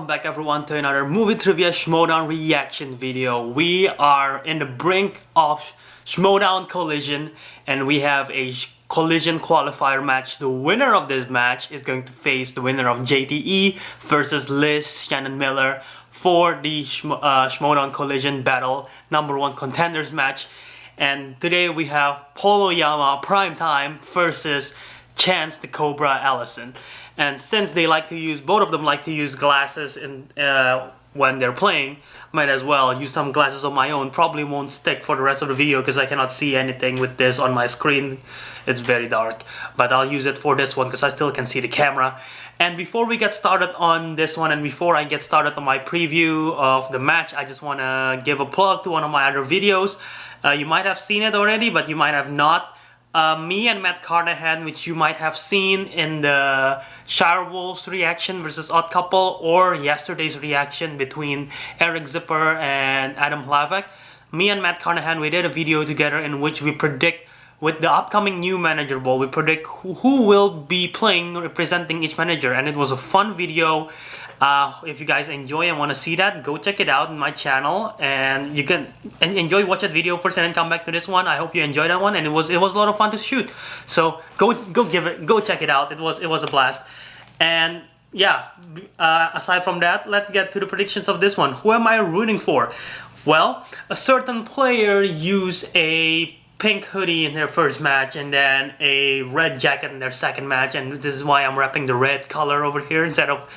Welcome back everyone to another movie trivia Schmoedown reaction video. We are in the brink of Schmoedown collision and we have a collision qualifier match. The winner of this match is going to face the winner of JTE versus Liz Shannon Miller for the Schmoedown collision battle #1 contenders match. And today we have Oyama Primetime versus Chance the Cobra Ellison. And since they like to use, both of them like to use glasses in, when they're playing, might as well use some glasses of my own. Probably won't stick for the rest of the video because I cannot see anything with this on my screen. It's very dark. But I'll use it for this one because I still can see the camera. And before we get started on this one and before I get started on my preview of the match, I just want to give a plug to one of my other videos. You might have seen it already, but you might have not. Me and Matt Carnahan, which you might have seen in the Shire Wolves reaction versus Odd Couple, or yesterday's reaction between Eric Zipper and Adam Hlavek. Me and Matt Carnahan, we did a video together in which we predict, with the upcoming new manager ball, we predict who will be playing, representing each manager, and it was a fun video. If you guys enjoy and want to see that, go check it out on my channel, and you can watch that video first and then come back to this one. I hope you enjoyed that one, and it was a lot of fun to shoot. So go check it out. It was a blast. And yeah, aside from that, let's get to the predictions of this one. Who am I rooting for? Well, a certain player used a pink hoodie in their first match and then a red jacket in their second match, and this is why I'm repping the red color over here instead of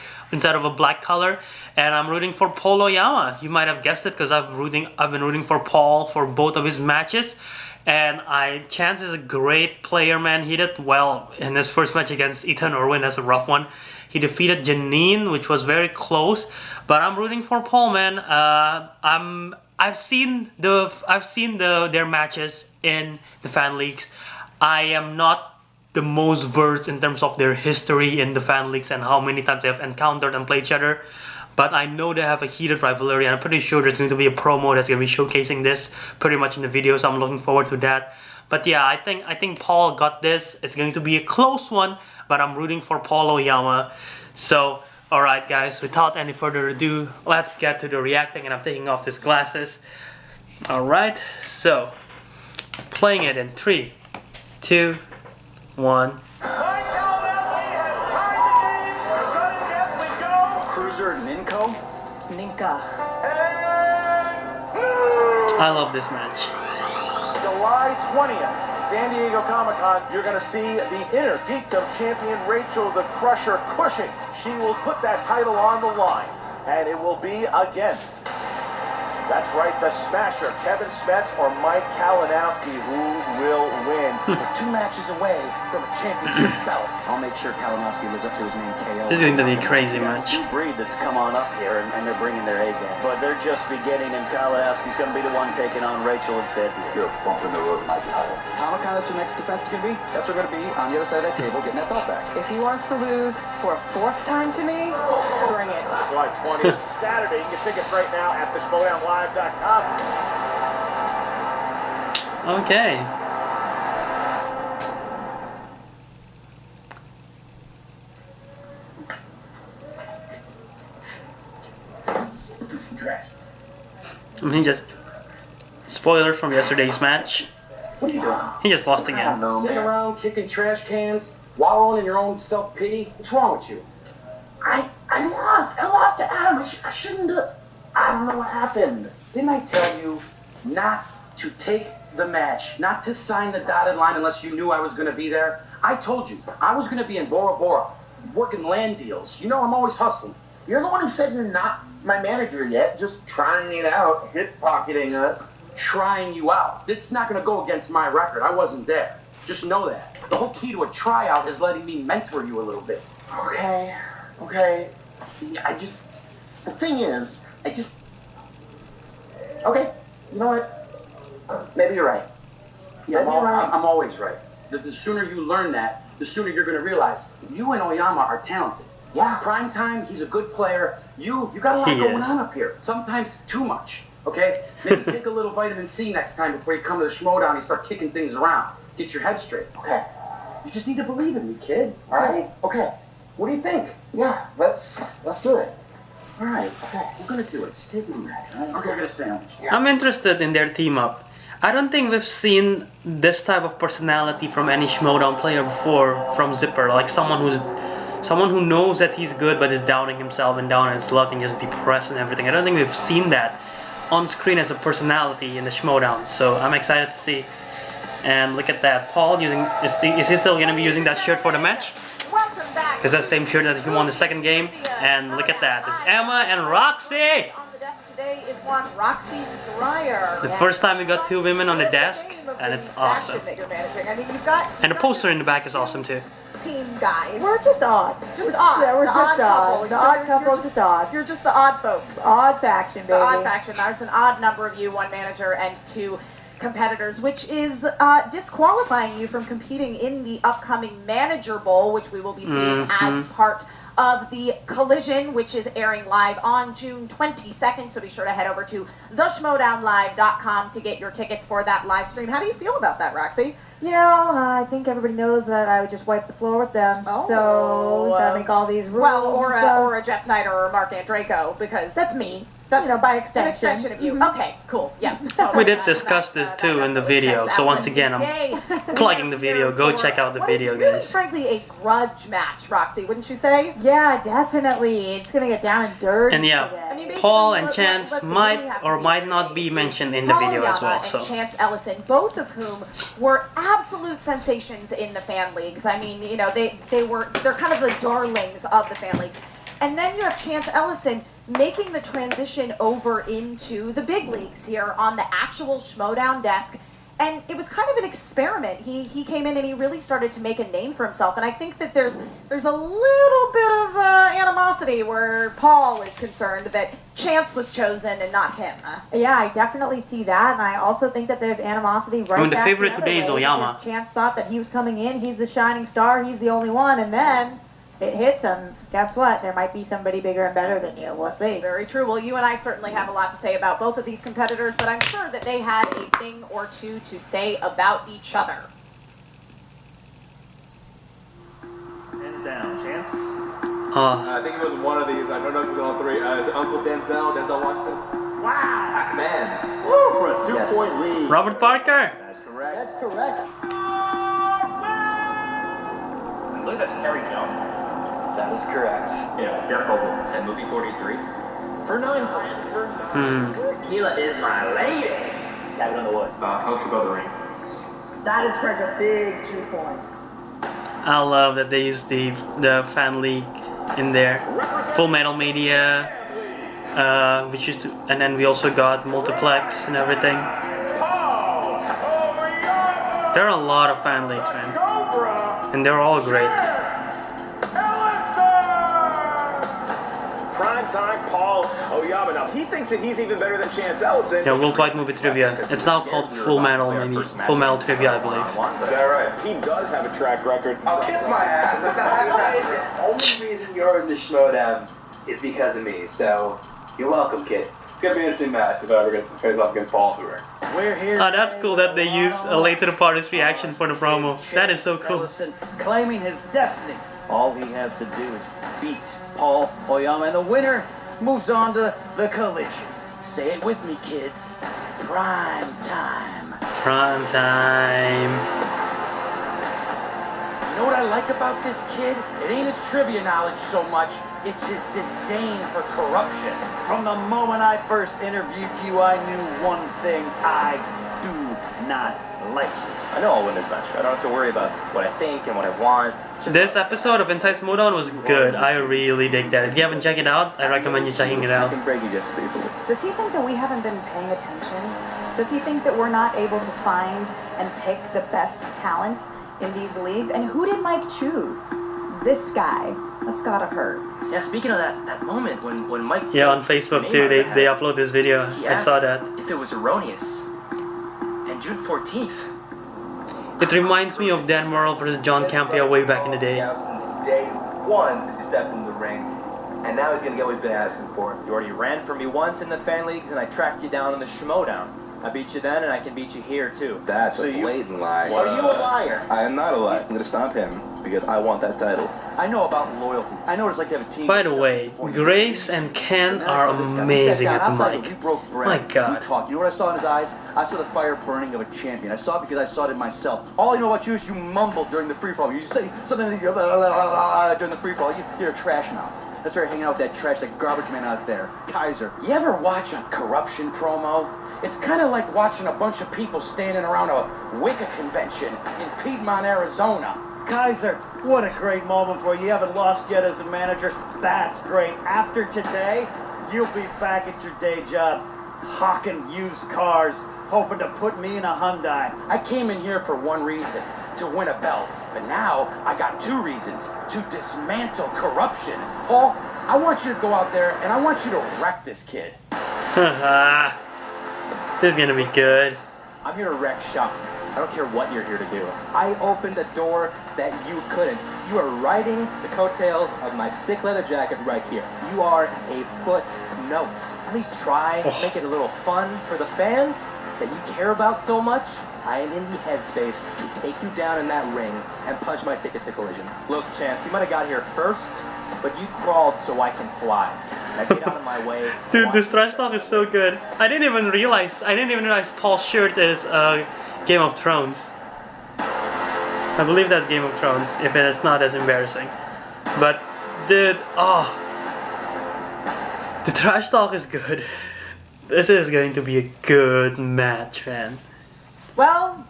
a black color. And I'm rooting for Oyama. You might have guessed it because I've been rooting for Paul for both of his matches. And Chance is a great player, man. He did well in his first match against Ethan Irwin. That's a rough one. He defeated Janine, which was very close. But I'm rooting for Paul, man. I've seen their matches in the fan leagues. I am not the most versed in terms of their history in the fan leagues and how many times they have encountered and played each other, but I know they have a heated rivalry, and I'm pretty sure there's going to be a promo that's going to be showcasing this pretty much in the video, so I'm looking forward to that. But yeah, I think Paul got this. It's going to be a close one, but I'm rooting for Oyama. So alright guys, without any further ado, let's get to the reacting, and I'm taking off these glasses. Alright, so playing it in 3, 2, 1. Cruiser Ninko? Ninka. I love this match. July 20th, San Diego Comic-Con, you're going to see the Inner Geekdom champion Rachel the Crusher Cushing. She will put that title on the line, and it will be against, that's right, the Smasher, Kevin Smets or Mike Kalinowski. Who will win? We're 2 matches away from a championship belt. I'll make sure Kalinowski lives up to his name, KO. This is going to be a crazy match. New breed that's come on up here, and they're bringing their A game. But they're just beginning, and Kalinowski's going to be the one taking on Rachel and Cynthia. You're bumping the road, my title. Comic-Con, that's your next defense is going to be? That's what we're going to be on the other side of that table, getting that belt back. If he wants to lose for a 4th time to me, bring it. July 20th, Saturday. You can get tickets right now at theshmoedownlive.com. Okay. I mean, just spoiler from yesterday's match. What are you doing? He just lost again. Sitting around kicking trash cans, wallowing in your own self-pity. What's wrong with you? I lost to Adam. I shouldn't have. I don't know what happened. Didn't I tell you not to take the match, not to sign the dotted line unless you knew I was going to be there? I told you, I was going to be in Bora Bora, working land deals. You know I'm always hustling. You're the one who said you're not my manager yet, just trying it out, hip pocketing us. Trying you out. This is not going to go against my record. I wasn't there. Just know that. The whole key to a tryout is letting me mentor you a little bit. Okay. Yeah, the thing is, okay, you know what? Maybe you're right. Yeah, I'm always right. The sooner you learn that, the sooner you're going to realize you and Oyama are talented. Yeah. Primetime, he's a good player. You got a lot going on up here. Sometimes too much, okay? Maybe take a little vitamin C next time before you come to the Schmoedown and start kicking things around. Get your head straight. Okay. You just need to believe in me, kid. All right? Okay. What do you think? Yeah, let's do it. All right, okay, we're gonna do it. Just take it easy. All right? Okay, I got a sandwich. I'm interested in their team up. I don't think we've seen this type of personality from any Schmoedown player before from Zipper. Like someone who knows that he's good but is doubting himself and down on his luck and just depressed and everything. I don't think we've seen that on screen as a personality in the Schmoedown. So I'm excited to see. And look at that. Paul is he still gonna be using that shirt for the match? Because that's the same shirt that he won the second game. And look at that. It's Emma and Roxy! On the desk today is one Roxy Stryer. The first time we got two women on the desk, and it's awesome. That you're managing. I mean, you've got And the poster in the back is awesome too. team guys. We're just odd. Just odd. Yeah, we're The just couple. odd. The So odd you're couple, just- just odd. You're just the odd folks. Odd faction, baby. The odd faction. There's an odd number of you, one manager and two competitors, which is disqualifying you from competing in the upcoming Manager Bowl, which we will be seeing as part of the Collision, which is airing live on June 22nd. So be sure to head over to theschmoedownlive.com to get your tickets for that live stream. How do you feel about that, Roxy? You know, I think everybody knows that I would just wipe the floor with them. So gotta make all these rules. Well, and stuff. or a Jeff Snyder or a Mark Andreyko, because That's me. that's you know, by extension. an extension of you. Mhm. Okay, cool. Yeah. Totally. We did discuss this too in the video, Checks so out once when again, I'm today plugging the we're video. Go for check out the what is video, really, guys. frankly, a grudge match, Roxy, wouldn't you say? Yeah, definitely. It's gonna get down and dirty. And yeah, today. I mean, basically, Paul and let's Chance see, what do we might have or to might do not today? be mentioned in the Paul video as Oyama well. and So Chance Ellison, both of whom were absolute sensations in the fan leagues. I mean, you know, they're kind of the darlings of the fan leagues. And then you have Chance Ellison making the transition over into the big leagues here on the actual Schmoedown desk. And it was kind of an experiment. He came in and he really started to make a name for himself. And I think that there's a little bit of animosity where Paul is concerned that Chance was chosen and not him. Yeah, I definitely see that, and I also think that there's animosity right I mean, the back favorite other today is way, Oyama. because Chance thought that he was coming in, he's the shining star, he's the only one, and then it hits him. Guess what? There might be somebody bigger and better than you. We'll see. Very true. Well, you and I certainly have a lot to say about both of these competitors, but I'm sure that they had a thing or two to say about each other. Hands down, Chance. I think it was one of these. I don't know if it was all three. Is it Uncle Denzel Washington? Wow. Man. Woo, for a 2-point lead. Robert Parker. That's correct. That's correct. I believe that's Terry Jones. That is correct. Yeah, Jeff Goldblum. Said movie 43. For 9 points. Tequila is my lady. Cabin on the Woods. Fellowship of the Ring. That is for the big 2 points. I love that they use the fan league in there. Full Metal Media, which is, and then we also got Multiplex and everything. There are a lot of fan leagues, man, and they're all great. Primetime Paul Oyama. Now, he thinks that he's even better than Chance Ellison. Yeah, Worldwide Movie Trivia. It's now called Full Metal Trivia, I believe. Is that right? He does have a track record. Oh, kiss my ass. The only reason you're in the Schmoedown is because of me, so you're welcome, kid. It's gonna be an interesting match if I ever get to face off against Paul in the ring. We're here. Oh, that's cool that they used a later to party's reaction for the promo. That is so cool. Ellison claiming his destiny. All he has to do is beat Paul Oyama, and the winner moves on to the Collision. Say it with me, kids. Prime time. Prime time. You know what I like about this kid? It ain't his trivia knowledge so much, it's his disdain for corruption. From the moment I first interviewed you, I knew one thing: I do not like you. I know I'll win this match. I don't have to worry about what I think and what I want. This episode of Inside Schmoedown was good. I really dig that. If you haven't checked it out, I recommend you checking it out. break you just easily. Does he think that we haven't been paying attention? Does he think that we're not able to find and pick the best talent in these leagues? And who did Mike choose? This guy. That's gotta hurt. Yeah, speaking of that moment when Mike... Yeah, on Facebook too, they upload this video. He I saw asked that. if it was erroneous. And June 14th. It reminds me of Dan Morrill versus John Campea way back in the day. Since day one since he stepped into the ring, and now he's gonna get what he's been asking for. You already ran for me once in the fan leagues, and I tracked you down in the Schmoedown. I beat you then, and I can beat you here too. That's a blatant lie. Are you a liar? I am not a liar. I'm gonna stomp him because I want that title. I know about loyalty. I know what it's like to have a team. By the way, Grace and Ken are amazing at the mic. We broke bread. My God. We talked. You know what I saw in his eyes? I saw the fire burning of a champion. I saw it because I saw it in myself. All I know about you is you mumbled during the free fall. You say something during the free fall. You're a trash mouth. That's why you're hanging out with that trash, that garbage man out there, Kaiser. You ever watch a corruption promo? It's kind of like watching a bunch of people standing around a Wicca convention in Piedmont, Arizona. Kaiser, what a great moment for you. You haven't lost yet as a manager. That's great. After today, you'll be back at your day job, hawking used cars, hoping to put me in a Hyundai. I came in here for one reason, to win a belt. But now, I got two reasons, to dismantle corruption. Paul, I want you to go out there and I want you to wreck this kid. This is gonna be good. I'm here to wreck shop. I don't care what you're here to do. I opened a door that you couldn't. You are riding the coattails of my sick leather jacket right here. You are a footnote. At least try, make it a little fun for the fans that you care about so much. I am in the headspace to take you down in that ring and punch my ticket to Collision. Look, Chance, you might have got here first, but you crawled so I can fly. Now get out of my way. Dude, this trash talk is so good. I didn't even realize Paul's shirt is Game of Thrones. I believe that's Game of Thrones, if it's not as embarrassing. But, dude, the trash talk is good. This is going to be a good match, man. Well,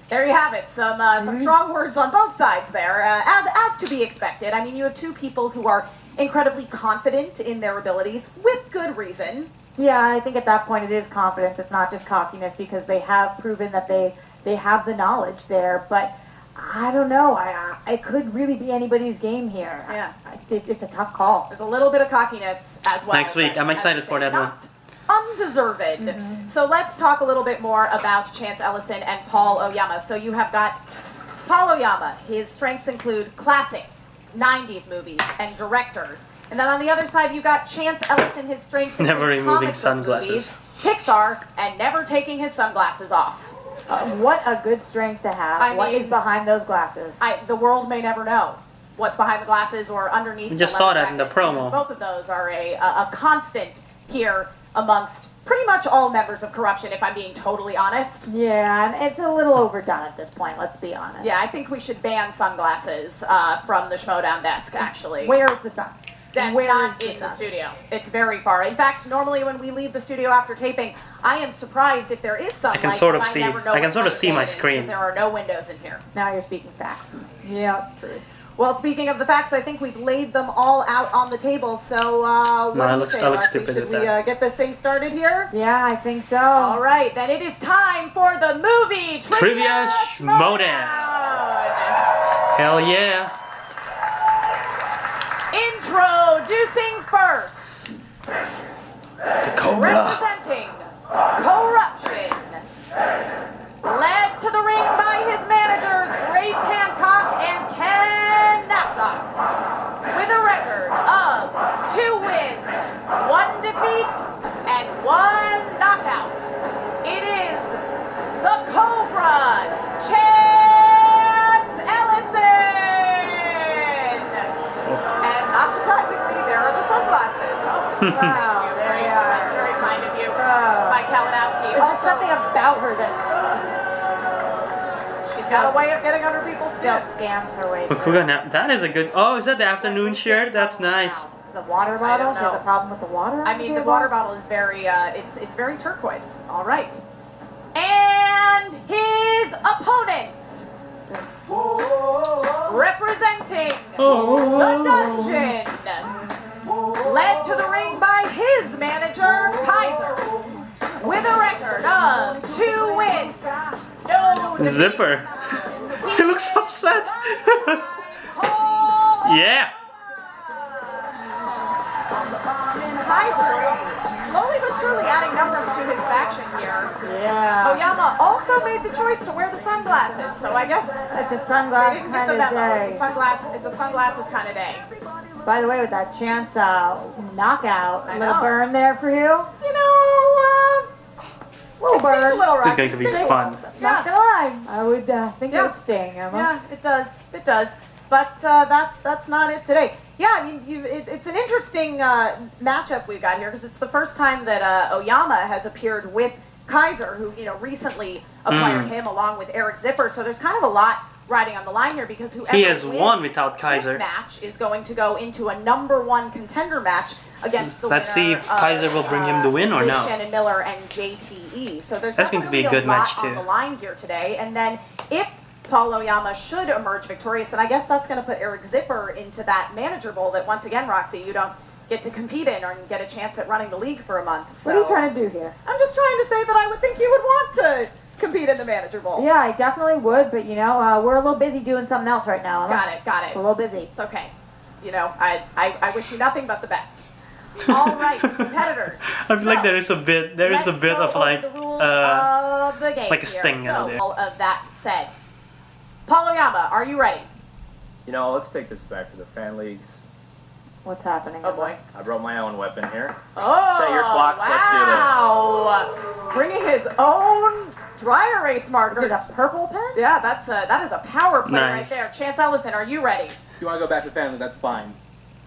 there you have it. Some strong words on both sides there, as to be expected. I mean, you have two people who are incredibly confident in their abilities, with good reason. Yeah, I think at that point it is confidence. It's not just cockiness, because they have proven that they have the knowledge there. But I don't know. It could really be anybody's game here. Yeah. It's a tough call. There's a little bit of cockiness as well. Next week, I'm excited for that one. Undeserved. So let's talk a little bit more about Chance Ellison and Paul Oyama. So you have got Paul Oyama. His strengths include classics, 90s movies, and directors. And then on the other side, you got Chance Ellison. His strengths include never removing comic book sunglasses, movies, Pixar, and never taking his sunglasses off. What a good strength to have. What is behind those glasses? The world may never know what's behind the glasses or underneath. We just saw that in the promo. Both of those are a constant here amongst pretty much all members of corruption, if I'm being totally honest. Yeah, and it's a little overdone at this point, let's be honest. Yeah, I think we should ban sunglasses from the Schmoedown desk, actually. Where's the sun? That's not in the studio. It's very far. In fact, normally when we leave the studio after taping, I am surprised if there is sunlight. I can sort of see. I can sort of see my screen. There are no windows in here. Now you're speaking facts. Yeah, true. Well, speaking of the facts, I think we've laid them all out on the table. So, what do you say, Leslie? Should we get this thing started here? Yeah, I think so. All right, then it is time for the movie Trivia Schmoedown. Hell yeah. Introducing first, the Cobra. representing corruption, led to the ring by his managers Grace Hancock and Ken Knapsack, with a record of 2 wins, 1 defeat, and 1 knockout. It is the Cobra, Chance Ellison! And not surprisingly, there are the sunglasses. Oh, wow. Thank you, Grace. That's very kind of you. Mike Kalinowski. There's just something about her that... She's got a way of getting under people's skin. Still scams her way. That is a good... Oh, is that the afternoon shirt? That's nice. The water bottle? She has a problem with the water? I mean, the water bottle is very, it's very turquoise. All right. And his opponent, representing the dungeon, led to the ring by his manager, Kaiser, with a record of 2 wins, no defeats. Zipper. He looks upset. Yeah. Kaiser slowly but surely adding numbers to his faction here. Yeah. Oyama also made the choice to wear the sunglasses, so I guess it's a sunglass kind of day. It's a sunglasses kind of day. By the way, with that Chance knockout, a little burn there for you? You know, Little It stings a burn. little, This is going to Roxy. be fun. Not gonna lie, I would think Yeah. it would sting, Emma. Yeah, it does. It does. But that's not it today. Yeah, I mean, it's an interesting matchup we've got here because it's the first time that Oyama has appeared with Kaiser, who recently acquired him along with Eric Zipper. So there's kind of a lot riding on the line here because whoever He has wins won without Kaiser. this match is going to go into a #1 contender match against the Let's see winner if Kaiser will bring him the win or Liz no. Shannon Miller and JTE. So there's That's going to be a definitely good lot match, on too. the line here today. And then if Paul Oyama should emerge victorious, then I guess that's going to put Eric Zipper into that manager bowl that once again, Roxy, you don't get to compete in or get a chance at running the league for a month. So What are you trying to do here? I'm just trying to say that I would think you would want to compete in the manager bowl. Yeah, I definitely would, but we're a little busy doing something else right now. Emma. Got it. It's a little busy. It's okay. I wish you nothing but the best. All right, competitors. I feel like there is a bit of like the rules of the game like a here. sting So, out there. all of that said, Paul Oyama, are you ready? Let's take this back to the fan leagues. What's happening? Oh boy. I brought my own weapon here. Oh, Set your clocks, wow. Let's do this. Bringing his own dry erase marker. Is it a purple pen? Yeah, that is a power play right Nice. there. Chance Ellison, are you ready? If you want to go back to family, that's fine.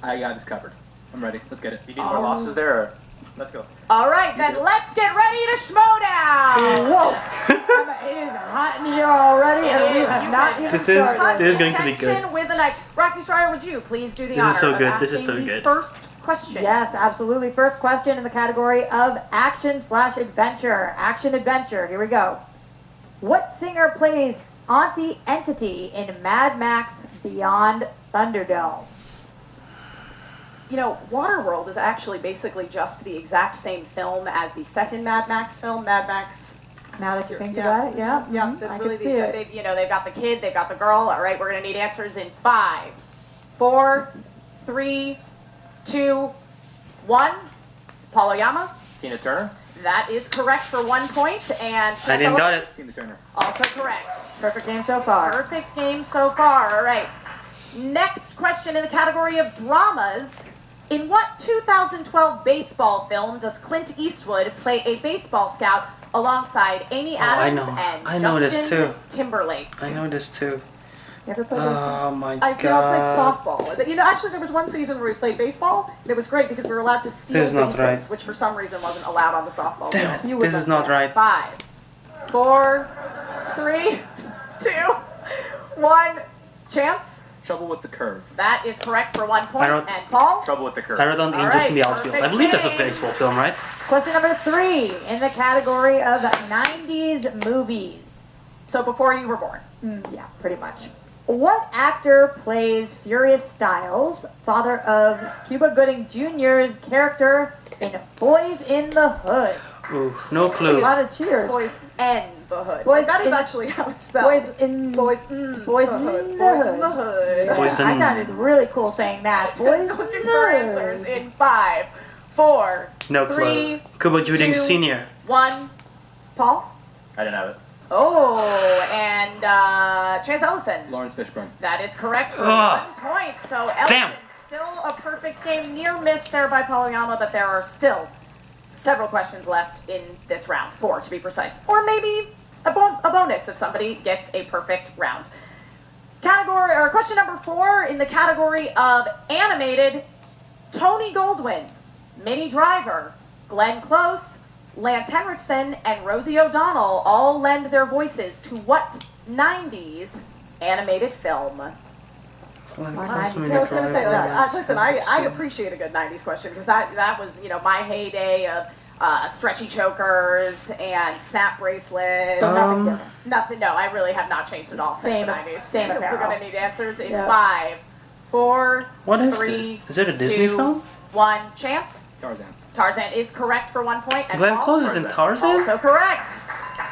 I got this covered. I'm ready. Let's get it. You need more losses there? Or? Let's go. All right, then let's get ready to Schmoedown. Whoa! Emma, it is hot in here already, and we is. have You not can even This is- started. this is going to be good. Attention with a knife. Roxy Stryer, would you please do the This honor is so of good. This is asking so the good. first question? Yes, absolutely. First question in the category of action/adventure. Action-adventure. Here we go. What singer plays Auntie Entity in Mad Max Beyond Thunderdome? Waterworld is actually basically just the exact same film as the second Mad Max film, Mad Max. Now that you think Yeah. about it, yeah. Yeah, mhm, that's I really can see it. they've got the kid, they've got the girl. All right, we're gonna need answers in 5, 4, 3, 2, 1. Paul Oyama. Tina Turner? That is correct for 1 point, and I didn't got it. Tina Turner. also correct. Perfect game so far. Perfect game so far. All right. Next question in the category of dramas. In what 2012 baseball film does Clint Eastwood play a baseball scout alongside Amy I Adams know. and I know this Justin too. Timberlake? I know this too. You ever played Oh my I played god. softball. Was it? Actually, there was one season where we played baseball, and it was great because we were allowed to steal This is not bases, right. which for some reason wasn't allowed on the softball Damn field. it. You would This is love not that. right. 5, 4, 3, 2, 1. Chance. Trouble with the curve. That is correct for 1 point. I don't- And Paul? Trouble with the curve. I wrote down All Angels in the right, Outfield. I perfect believe that's a game. baseball film, right? Question number 3 in the category of 90s movies. So before you were born. Yeah, pretty much. What actor plays Furious Styles, father of Cuba Gooding Jr.'s character in Boys in the Hood? Ooh, no A clue. lot of cheers. Boys in the Hood. Boys that is in- actually how it's spelled. Boys in Boys Boys in in the the Hood. Hood. Boys in the Hood. Boys in- I sounded really cool saying that. Boys in Looking the for Hood. answers in 5, 4, No 3, clue. Cuba Gooding 2, Sr. 1. Paul? I didn't have it. Oh, and Chance Ellison. Lawrence Fishburne. That is correct for Ugh. 1 point. So Ellison, Damn. still a perfect game. Near miss there by Paul Oyama, but there are still several questions left in this round. 4 to be precise. Or maybe a bonus if somebody gets a perfect round. Question number 4 in the category of animated. Tony Goldwyn, Minnie Driver, Glenn Close, Lance Henriksen, and Rosie O'Donnell all lend their voices to what 90s animated film? Yeah, I was going to say that. Listen, I appreciate a good 90s question because that was, my heyday of stretchy chokers and snap bracelets. So nothing different. Nothing, no, I really have not changed at all Same- since the 90s. same We're apparel. going to need answers in Yep. 5, 4, What is 3, this? Is it a Disney 2, film? 1. Chance? Tarzan. Tarzan is correct for 1 point. And Glenn Paul? Close is in Tarzan? Also correct.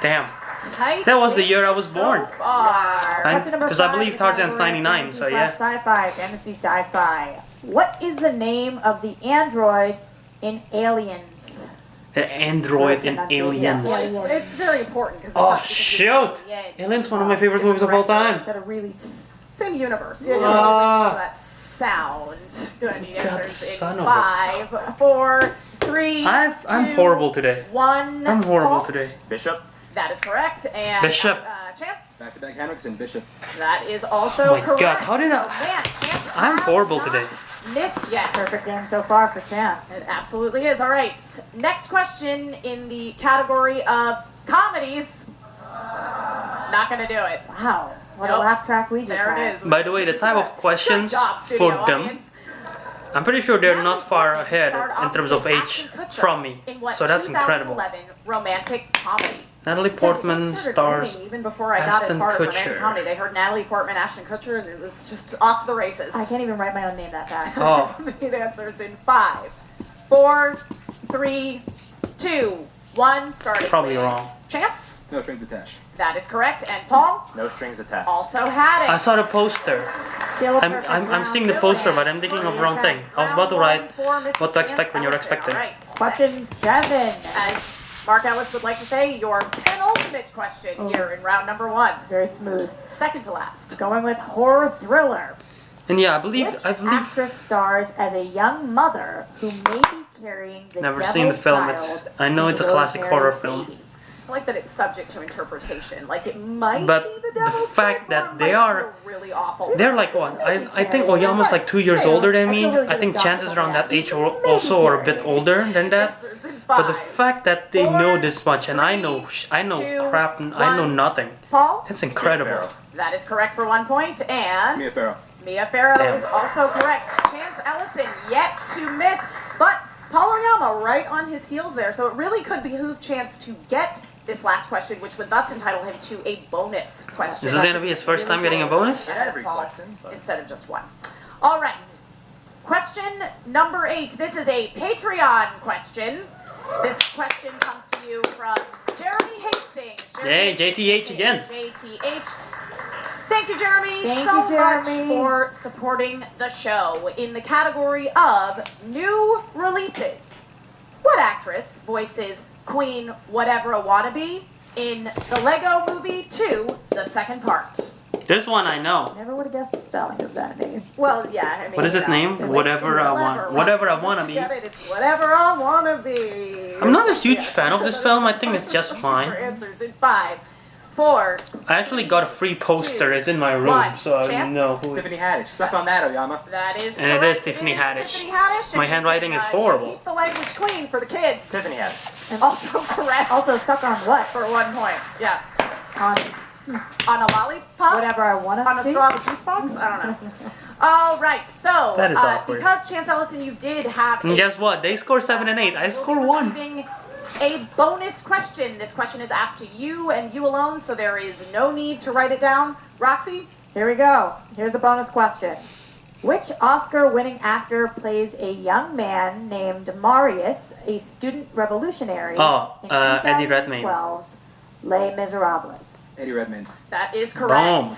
Damn. Tight That was the year I wins was so born. far. Question number 'Cause I 5 believe in the Tarzan's category of 99, so fantasy yeah. slash Sci-fi, fantasy sci-fi. What is the name of the android in Aliens? The android and Yes, aliens. well, It's very important because Oh shoot! Aliens, one of my favorite movies of all time. Got a really Same universe. Ah. That sound. Gonna need God, answers son in of a- 5, 4, 3, I'm 2, horrible today. 1. I'm horrible Paul? today. Bishop. That is correct. And Bishop. Chance? Back-to-back Hendricks and Bishop. That is also Oh my correct. God, how did I- So, man, Chance I'm has horrible not today. Missed yet. Perfect game so far for Chance. It absolutely is. All right. Next question in the category of comedies. Not going to do it. Wow, what a Nope. laugh track we just There had. it is. By the way, the type of questions Good job, for studio them, audience. I'm pretty sure they're Natalie not far Portman ahead starred in terms of opposite age Ashton Kutcher from me. in what So that's incredible. 2011 romantic comedy. Natalie Portman Yeah, they started stars writing even before I got as Ashton far as romantic Kutcher. comedy. They heard Natalie Portman, Ashton Kutcher, and it was just off to the races. I can't even write my own name that fast. Oh, Need answers in 5, 4, 3, 2, 1. Starting Probably with wrong. Chance. No strings attached. That is correct. And Paul No strings attached. also had it. I saw the poster. Still a I'm, perfect I'm round. seeing the poster, but I'm thinking of the wrong thing. I was about to write what to expect when you're expecting. Right. Question 7. As Mark Ellis would like to say, your penultimate question here in round number 1. Very smooth. Second to last. Going with horror thriller. And yeah, I Which believe actress stars as a young mother who may be carrying the never devil's seen the film. child I know in it's a classic horror Rosemary's film. Baby? I like that it's subject to interpretation. Like it might But be the the devil's fact child, or that it they might are- feel really awful. They're like what? I think Oyama's like 2 years older than me. I think chances around that age also are a bit older than that. Answers in But the 5. fact that they know this much and I know crap, I know nothing. Paul, It's incredible. that is correct for 1 point, and Mia Farrow. Mia Farrow Damn. is also correct. Chance Ellison yet to miss, but Paul Oyama right on his heels there. So it really could behoove Chance to get this last question, which would thus entitle him to a bonus question. This is gonna be his first time getting a bonus? Instead of Paul, instead of just 1. All right. Question number 8. This is a Patreon question. This question comes to you from Jeremy Hastings. Yay, JTH again. JTH. Thank you, Jeremy, Thank so you, Jeremy. much for supporting the show. In the category of new releases, what actress voices Queen Whatever a Wannabe in the Lego Movie 2, the second part? This one I know. Never would have guessed the spelling of that name. Well, yeah, I mean, What is it named? it's Whatever I clever, want. right? Whatever I Once wanna you be. get it, it's whatever I wanna be. I'm not a huge fan of this film. I think it's just fine. For answers in 5, 4, I actually got a free poster. It's in my room, One. so I Chance? know who. Tiffany Haddish. Stuck on that, Oyama. that is And it correct. is Tiffany Haddish. Tiffany Haddish. My and handwriting you is can, horrible. Keep the language clean for the kids. Tiffany Haddish. Also correct. Also stuck on what? For 1 point. Yeah. On On a lollipop? whatever I want On a to straw of a juice box? I don't know. All right, so That is awkward. because Chance Ellison, you did have And a guess what? They score 7 and 8. I You'll score be 1. receiving a bonus question. This question is asked to you and you alone, so there is no need to write it down. Roxy? Here we go. Here's the bonus question. Which Oscar-winning actor plays a young man named Marius, a student revolutionary, Oh, in Eddie Redmayne. 2012's Les Miserables? Eddie Redmayne. That is Boom. correct.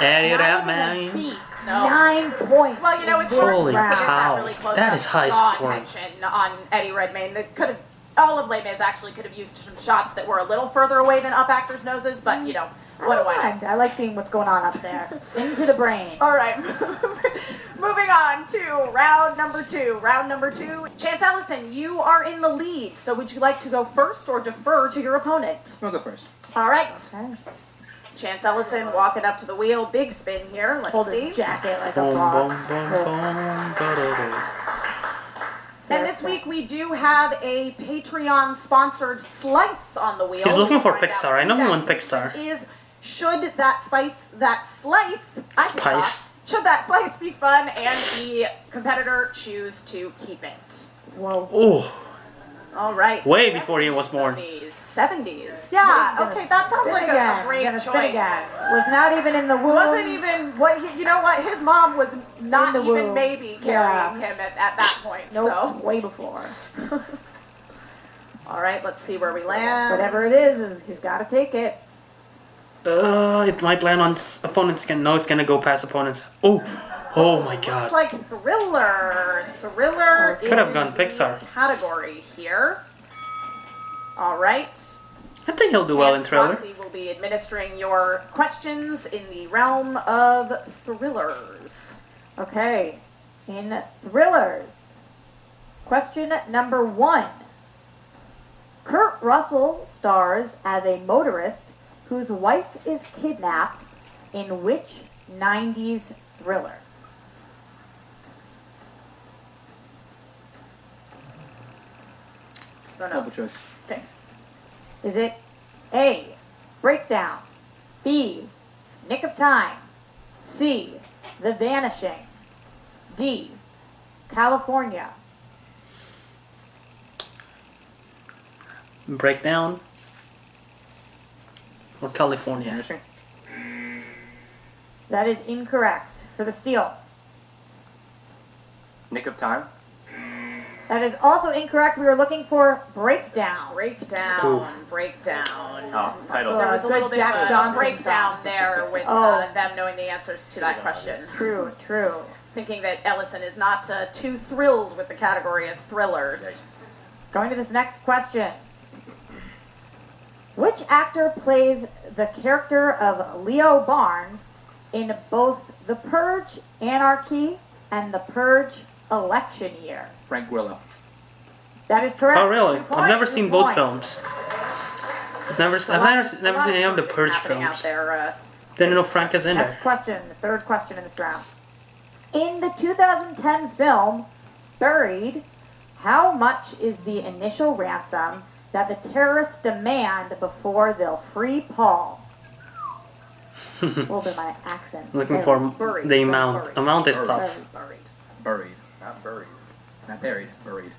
Eddie Not Redmayne. even a beat. No. 9 points. Well, you know, it's in this hard to Holy get round. cow. that really close That up is high draw scoring. attention on Eddie Redmayne. That could have, all of Les Mis actually could have used some shots that were a little further away than up actors' noses, but you know, what do I know? I like seeing what's going on up there. Into the brain. All right, moving on to round number 2. Round number 2. Chance Ellison, you are in the lead, so would you like to go first or defer to your opponent? I'll go first. All right, Okay. Chance Ellison walking up to the wheel, big spin here. Let's Hold see. his jacket like a Boom, boom, boss. boom, boom, da-da-da. And this week we do have a Patreon sponsored slice on the wheel. He's looking for We'll find Pixar. out I know who he that won Pixar. Is should that slice Spice. should that slice be spun and the competitor choose to keep it? Whoa. Oh, All right. Way before he was 70s born. movies, 70s. He's Yeah. gonna Okay, that sounds spin like again. a great He's gonna choice. spin again. Was not even in the womb. Wasn't even what you know what his mom was not In the even womb. maybe Yeah. carrying him at that point. Nope. So Way before. all right, let's see where we land. Whatever it is he's got to take it. it might land on opponent's skin. No, it's gonna go past opponents. Oh, oh my Looks god. like thriller. Thriller Could have is gone Pixar. the category here. All right. I think he'll do well in Chance Thriller. Roxy will be administering your questions in the realm of thrillers. Okay. In thrillers, Question number 1. Kurt Russell stars as a motorist whose wife is kidnapped in which 90s thriller? Don't know. Multiple choice. Okay. Is it A, Breakdown, B, Nick of Time, C, The Vanishing, D, California? Breakdown or California? Vanishing. That is incorrect for the steal. Nick of Time. That is also incorrect. We were looking for Breakdown. Breakdown. Breakdown. Oh, title. There was a Good little bit Jack of a Johnson breakdown song. there with Oh. them knowing the answers to that question. True, true. Thinking that Ellison is not too thrilled with the category of thrillers. Going to this next question. Which actor plays the character of Leo Barnes in both The Purge Anarchy and The Purge Election Year? Frank Grillo. That is correct. Oh really? 2 I've never points. seen 2 both points. films. I've never seen any of the Purge Happening out films. there, Didn't know Frank is in Next there. question, the third question in this round. In the 2010 film Buried, how much is the initial ransom that the terrorists demand before they'll free Paul? A little bit of my accent. Looking for Buried. the amount. Buried. Amount is Buried. tough. Buried. Buried. Not buried. Not buried. Buried.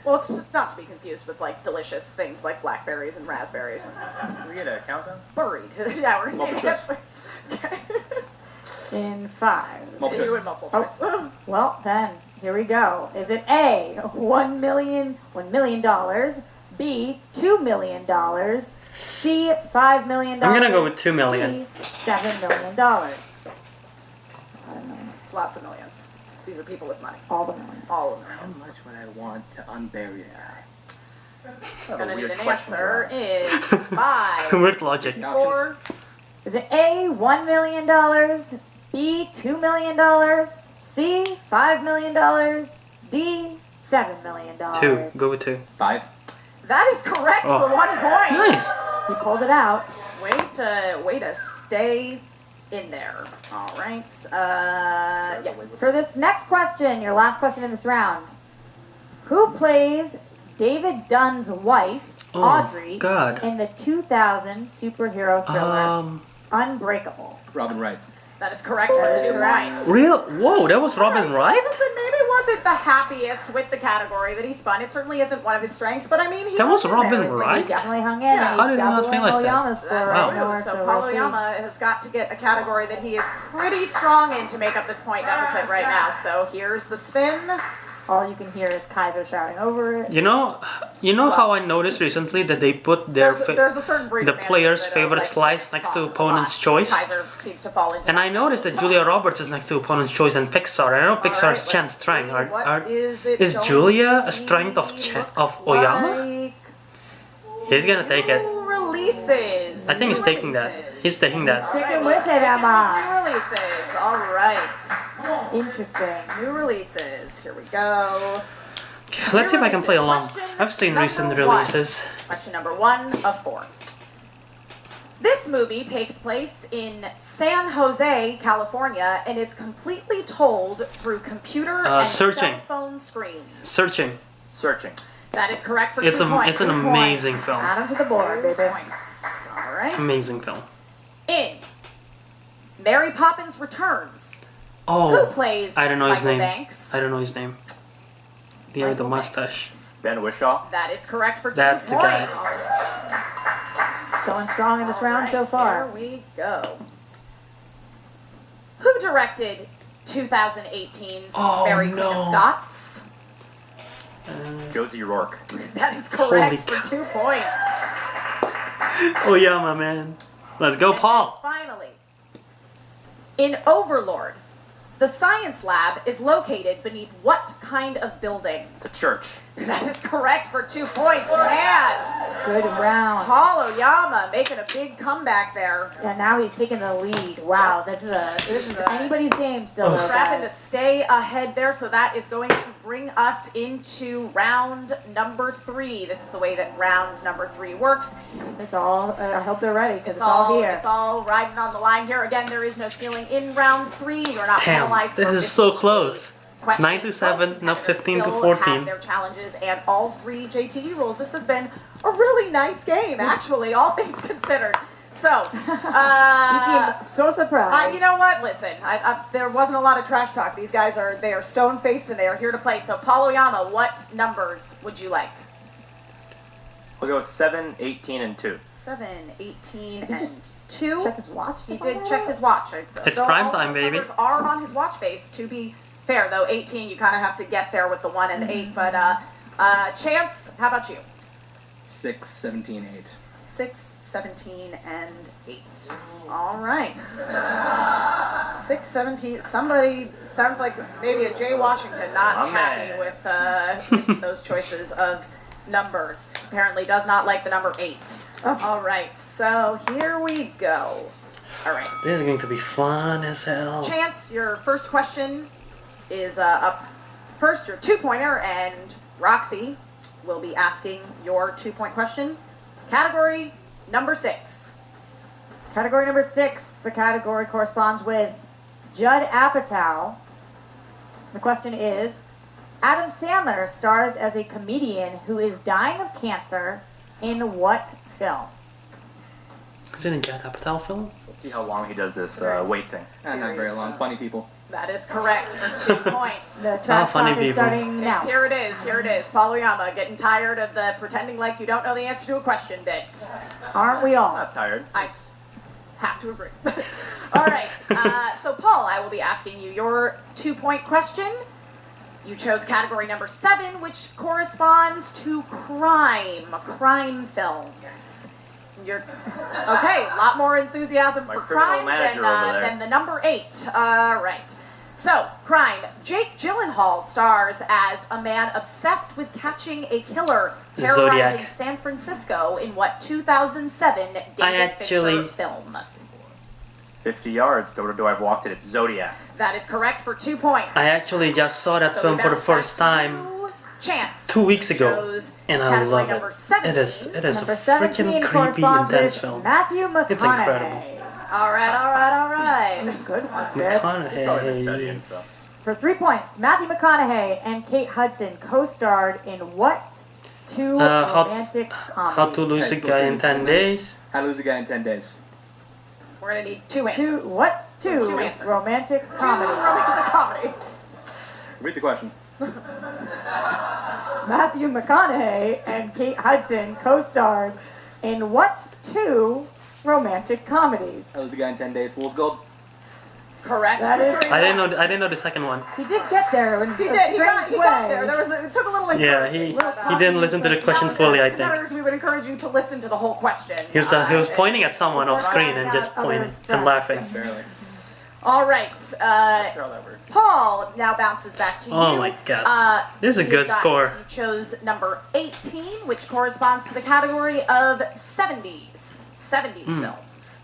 Well, it's not to be confused with like delicious things like blackberries and raspberries. Can we get a countdown? Buried. Yeah, we're Multiple choice. In 5. Multiple You choice. would multiple choice. Well, then, here we go. Is it A, $1 million, B, $2 million, C, $5 million? I'm gonna go with 2 million. D, $7 million. I don't know. Lots of millions. These are people with money. All the millions. All of them. How much would I want to unbury that? Gonna need weird an question answer for in 5, Weird logic. 4, Is it A, $1 million, B, $2 million, C, $5 million, D, $7 million? 2. Go with 2. 5. That is correct Oh. for 1 point. Nice. You called it out. Way to stay in there. All right. Yeah. For this next question, your last question in this round, who plays David Dunn's wife, Oh, Audrey, God. in the 2000 superhero thriller Unbreakable? Robin Wright. That is correct for 2 points. Real? Whoa, that was Robin Wright? Ellison maybe wasn't the happiest with the category that he spun. It certainly isn't one of his strengths, but I mean, he That was hung in Robin there. Wright? He definitely hung in. Yeah. And How he's did I not doubling realize that? Oyama's score That's right true. now. So we'll Paul see. Oyama has got to get a category that he is pretty strong in to make up this point deficit right now. So here's the spin. All you can hear is Kaiser shouting over it. You know how I noticed recently that they put their There's a certain breed the of man player's that, favorite likes slice to next talk to a opponent's lot. choice. Kaiser seems to fall into And I noticed that Julia Roberts is next to opponent's choice and Pixar. I know Pixar's right, Chan's strength. Is is Julia a strength of Oyama? He's gonna take it. Releases. I think he's taking that. He's taking that. Sticking with it, Emma. New releases. All right. Interesting. New releases. Here we go. Let's see if I can play along. Question I've seen recent number 1. releases. Question number 1 of 4. This movie takes place in San Jose, California, and is completely told through computer and Searching. cell phone screens. Searching. Searching. That is correct for It's 2 points. it's an 2 amazing points. film. Add them to the board, 2 baby. points. All right. Amazing film. In Mary Poppins Returns, who Oh, plays I don't know his Michael name. Banks? I don't know his name. The guy with the Michael mustache. Banks. Ben Whishaw. That is correct for 2 That's the guy. points. Going strong in this All round right, so far. Here we go. Who directed 2018's Mary Queen of no. Scots? Josie Rourke. That is correct Holy for 2 points. Oyama, man. Let's go, Paul. Finally, in Overlord, the science lab is located beneath what kind of building? The church. That is correct for 2 points, man. Good round. Paul Oyama making a big comeback there. And now he's taking the lead. Wow, this is anybody's game still. though, Scrapping to guys. stay ahead there, so that is going to bring us into round number 3. This is the way that round number 3 works. It's all. I hope they're ready because it's all here. It's all riding on the line here. Again, there is no stealing in round 3. You're not Damn, penalized. this for is so missing close. a question. 9-7, now Both 15 to still 14. have their challenges and all 3 JTV rules. This has been a really nice game, actually, all things considered. So, You seem so surprised. you know what? Listen, there wasn't a lot of trash talk. These guys are stone faced and they are here to play. So, Paul Oyama, what numbers would you like? We'll go with 7, 18, and 2. 7, 18, Did he and just 2. check his watch. He did check his watch. It's Though prime all time, those baby. numbers are on his watch face. To be fair, though, 18 you kind of have to get there with the 1 and the 8. But Chance, how about you? 6, 17, 8. 6, 17, and 8. All right. 6, 17. Somebody sounds like maybe a Jay Washington not My happy man. with those choices of numbers. Apparently does not like the number 8. Oh. All right. So here we go. All right. This is going to be fun as hell. Chance, your first question is up first, your 2-pointer, and Roxy will be asking your 2-point question. Category number 6. Category number 6. The category corresponds with Judd Apatow. The question is, Adam Sandler stars as a comedian who is dying of cancer in what film? Is it a Judd Apatow film? Let's see how long he does this Nice. weight thing. Not very Serious, long. Funny people. That is correct for 2 points. The trash funny talk is people. starting now. Here it is. Here it is. Paul Oyama getting tired of the pretending like you don't know the answer to a question bit. Aren't we all? Not tired. I have to agree. All right. So, Paul, I will be asking you your 2-point question. You chose category number 7, which corresponds to crime films. You're okay. A lot more enthusiasm My for criminal crime manager over there. than the number 8. All right. So, crime. Jake Gyllenhaal stars as a man obsessed with catching a killer terrorizing Zodiac. San Francisco in what 2007 David Fincher film? 50 yards. Door to door, I've walked it. It's Zodiac. That is correct for 2 points. I actually just saw that So film we for the bounce back first to time you. Chance. 2 weeks ago, chose and I category love number it. 17. It is a Number freaking 17 creepy, corresponds intense with film. Matthew McConaughey. It's incredible. All right. Good one, Bib. Probably been studying McConaughey. stuff. For 3 points, Matthew McConaughey and Kate Hudson co-starred in what 2 romantic comedies? How to Lose a Guy in 10 Days. How to Lose a Guy in 10 Days. We're going to need 2 answers. Two 2 answers. romantic 2 comedies. romantic comedies. Read the question. Matthew McConaughey and Kate Hudson co-starred in what 2 romantic comedies? How to Lose a Guy in 10 Days. Fool's Gold. Correct. That for is- 3 I didn't points. know the second one. He did get there in a He strange did. He got way. there. It took a little Yeah, he didn't listen to the question fully, I think. Competitors, we would encourage you to listen to the whole question. He was pointing at someone off screen and just pointing and laughing. Barely. All right. Sure how that works. Paul now bounces back to you. Oh my God. This is a you good score. You chose number 18, which corresponds to the category of 70s films.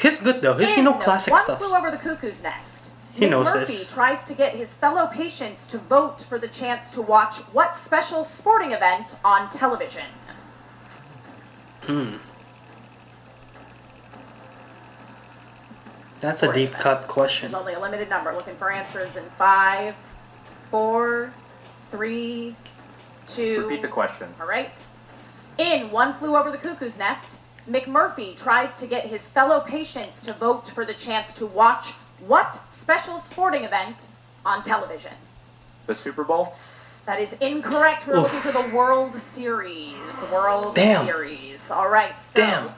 He's good though. He knows classic One stuff. Flew Over the Cuckoo's Nest. He knows McMurphy this. tries to get his fellow patients to vote for the chance to watch what special sporting event on television? That's a deep cut question. There's only a limited number. Looking for answers in 5, 4, 3, 2. Repeat the question. All right. In One Flew Over the Cuckoo's Nest, McMurphy tries to get his fellow patients to vote for the chance to watch what special sporting event on television? The Super Bowl? That is incorrect. We're looking for the World Series. Damn. Series. All right. So, Damn.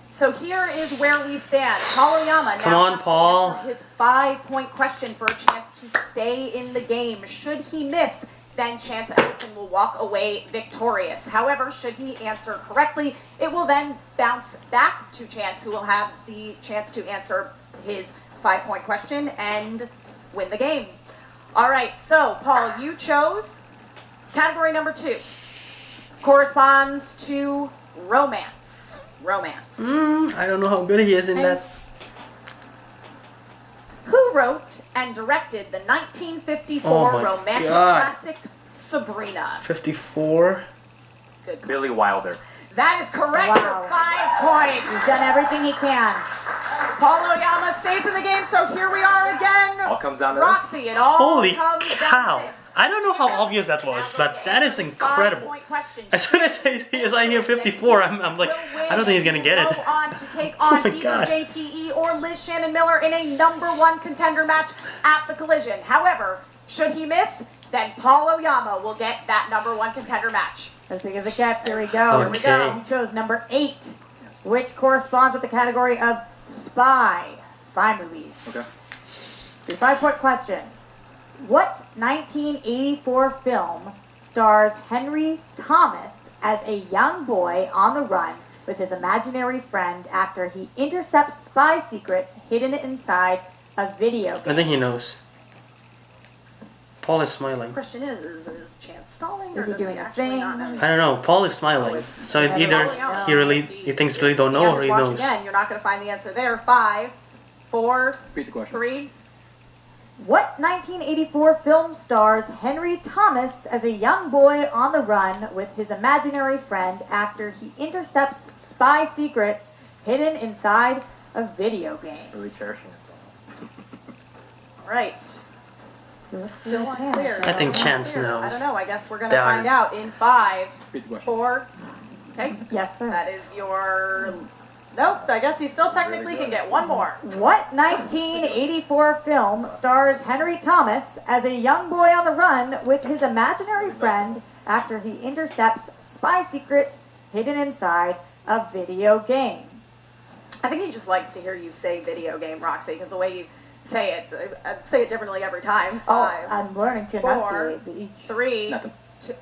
So here is where we stand. Paul Oyama Come now on, has to Paul. answer his 5-point question for a chance to stay in the game. Should he miss, then Chance Ellison will walk away victorious. However, should he answer correctly, it will then bounce back to Chance, who will have the chance to answer his 5-point question and win the game. All right, so Paul, you chose Category number 2 corresponds to romance. Romance. I don't know how good he is in that. Who wrote and directed the 1954 Oh my romantic God. classic Sabrina? 54. Good. Billy Wilder. That is correct for 5 points. He's done everything he can. Paul Oyama stays in the game, so here we are again. All comes down to Roxy, it all Holy comes cow. down to this. I don't know how obvious that was, but that is incredible. 5-point question. As soon as I hear 54, I'm like, I don't think he's gonna get it. Go on to take on my either God. JTE or Liz Shannon Miller in a #1 contender match at the Collision. However, should he miss, then Paul Oyama will get that #1 contender match. As big as it gets, here we go. Here we go. He chose number 8, which corresponds with the category of spy movies. Okay. The 5-point question. What 1984 film stars Henry Thomas as a young boy on the run with his imaginary friend after he intercepts spy secrets hidden inside a video game? I think he knows. Paul is smiling. Question is Chance stalling or Is he does doing he a actually thing? not know? I don't know. Paul is smiling. So it's either he thinks really don't know or he Watch knows. again. You're not going to find the answer there. 5, 4, Repeat the question. 3. What 1984 film stars Henry Thomas as a young boy on the run with his imaginary friend after he intercepts spy secrets hidden inside a video game? Really cherishing himself. All right. Still unclear. I think Still Chance unclear. I knows. don't know. I guess we're going to Darn. find out in 5, Repeat the question. 4. Okay. Yes, sir. That is your... Nope. I guess he still technically can get one more. What 1984 film stars Henry Thomas as a young boy on the run with his imaginary friend after he intercepts spy secrets hidden inside a video game? I think he just likes to hear you say video game, Roxy, because the way you say it differently every time. 5, Oh, I'm learning to 4, enunciate the each. 3, Nothing. 2.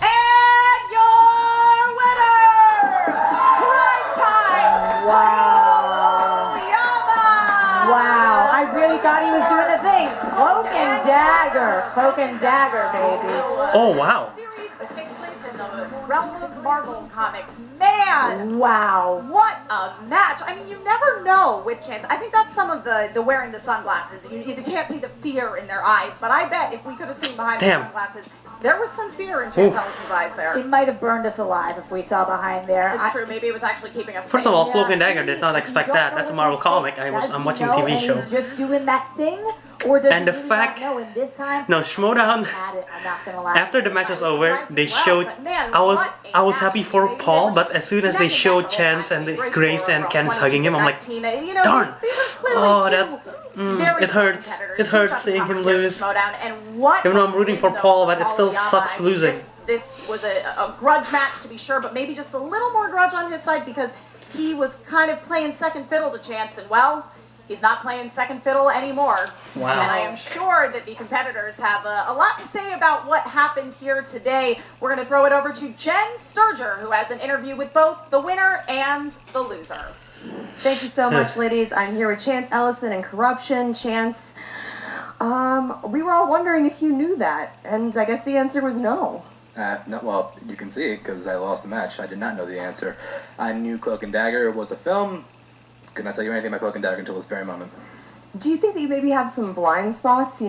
And your winner! Prime time! Wow. Oyama! Wow, I really thought he was doing the thing. Cloak and dagger. Cloak and dagger, baby. Oh wow. Series that takes place in the realm of Marvel Comics. Man! Wow. What a match! I mean, you never know with Chance. I think that's some of the wearing the sunglasses. You can't see the fear in their eyes, but I bet if we could have seen behind Damn. the sunglasses, there was some fear in Chance Ellison's eyes there. It might have burned us alive if we saw behind there. It's true. Maybe it was actually keeping us First safe. of all, Cloak and Dagger did not expect You don't that. know That's a what Marvel this comic. thinks. Does I'm he watching a know TV and show. He's just doing that thing, or does And the he really fact- not know? And this time, No, Schmoedown. had it. I'm not gonna lie. After the match was over, they Well, showed. but man, I was what a happy match. for They Paul, were but as soon as they connected showed that whole Chance time. and the Great Grace score and overall, Ken's hugging him, I'm like, 22-19. You know, darn. these are clearly Oh, two that- very it strong hurts. competitors. It hurts Huge seeing him uppercuts here lose. at Schmoedown, and what Even though I'm rooting a for win, Paul, though, but it still Oyama. sucks I mean, losing. This was a grudge match to be sure, but maybe just a little more grudge on his side because he was kind of playing second fiddle to Chance, and well, he's not playing second fiddle anymore. Wow. And I am sure that the competitors have a lot to say about what happened here today. We're going to throw it over to Jen Sturger, who has an interview with both the winner and the loser. Thank you so much, ladies. I'm here with Chance Ellison and Corruption. Chance, we were all wondering if you knew that, and I guess the answer was no. No, well, you can see because I lost the match. I did not know the answer. I knew Cloak and Dagger was a film. Could not tell you anything about Cloak and Dagger until this very moment. Do you think that you maybe have some blind spots,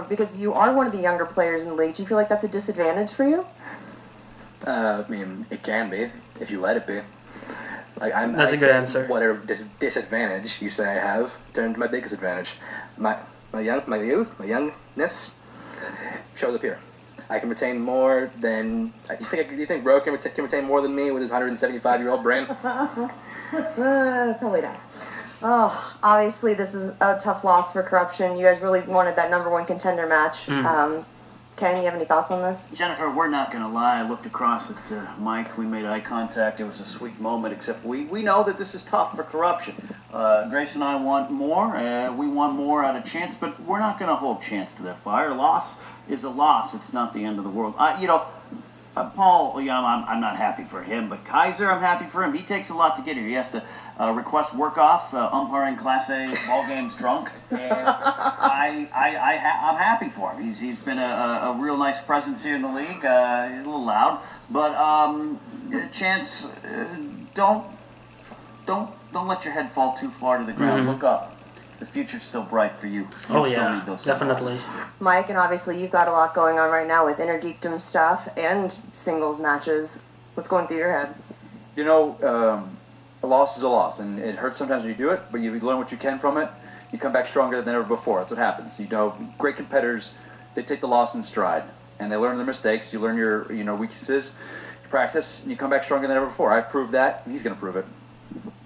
because you are one of the younger players in the league? Do you feel like that's a disadvantage for you? I mean, it can be if you let it be. That's a good answer. Whatever disadvantage you say I have turned to my biggest advantage. My youngness shows up here. I can retain more than you think Bro can retain more than me with his 175-year-old brain. Probably not. Oh, obviously this is a tough loss for Corruption. You guys really wanted that #1 contender match. Ken, you have any thoughts on this? Jennifer, we're not going to lie. I looked across at Mike. We made eye contact. It was a sweet moment, except we know that this is tough for Corruption. Grace and I want more. We want more out of Chance, but we're not going to hold Chance to their fire. Loss is a loss. It's not the end of the world. Paul Oyama, I'm not happy for him, but Kaiser, I'm happy for him. He takes a lot to get here. He has to request work off, umpiring Class A ball games drunk, and I'm happy for him. He's been a real nice presence here in the league. He's a little loud, but Chance, don't let your head fall too far to the ground. Look up. The future's still bright for you. Oh still yeah, need those definitely. Mike, and obviously you've got a lot going on right now with intergeekdom stuff and singles matches. What's going through your head? You know, a loss is a loss, and it hurts sometimes when you do it, but you learn what you can from it. You come back stronger than ever before. That's what happens. You know, great competitors, they take the loss in stride, and they learn their mistakes. You learn your weaknesses, you practice, and you come back stronger than ever before. I've proved that, and he's going to prove it.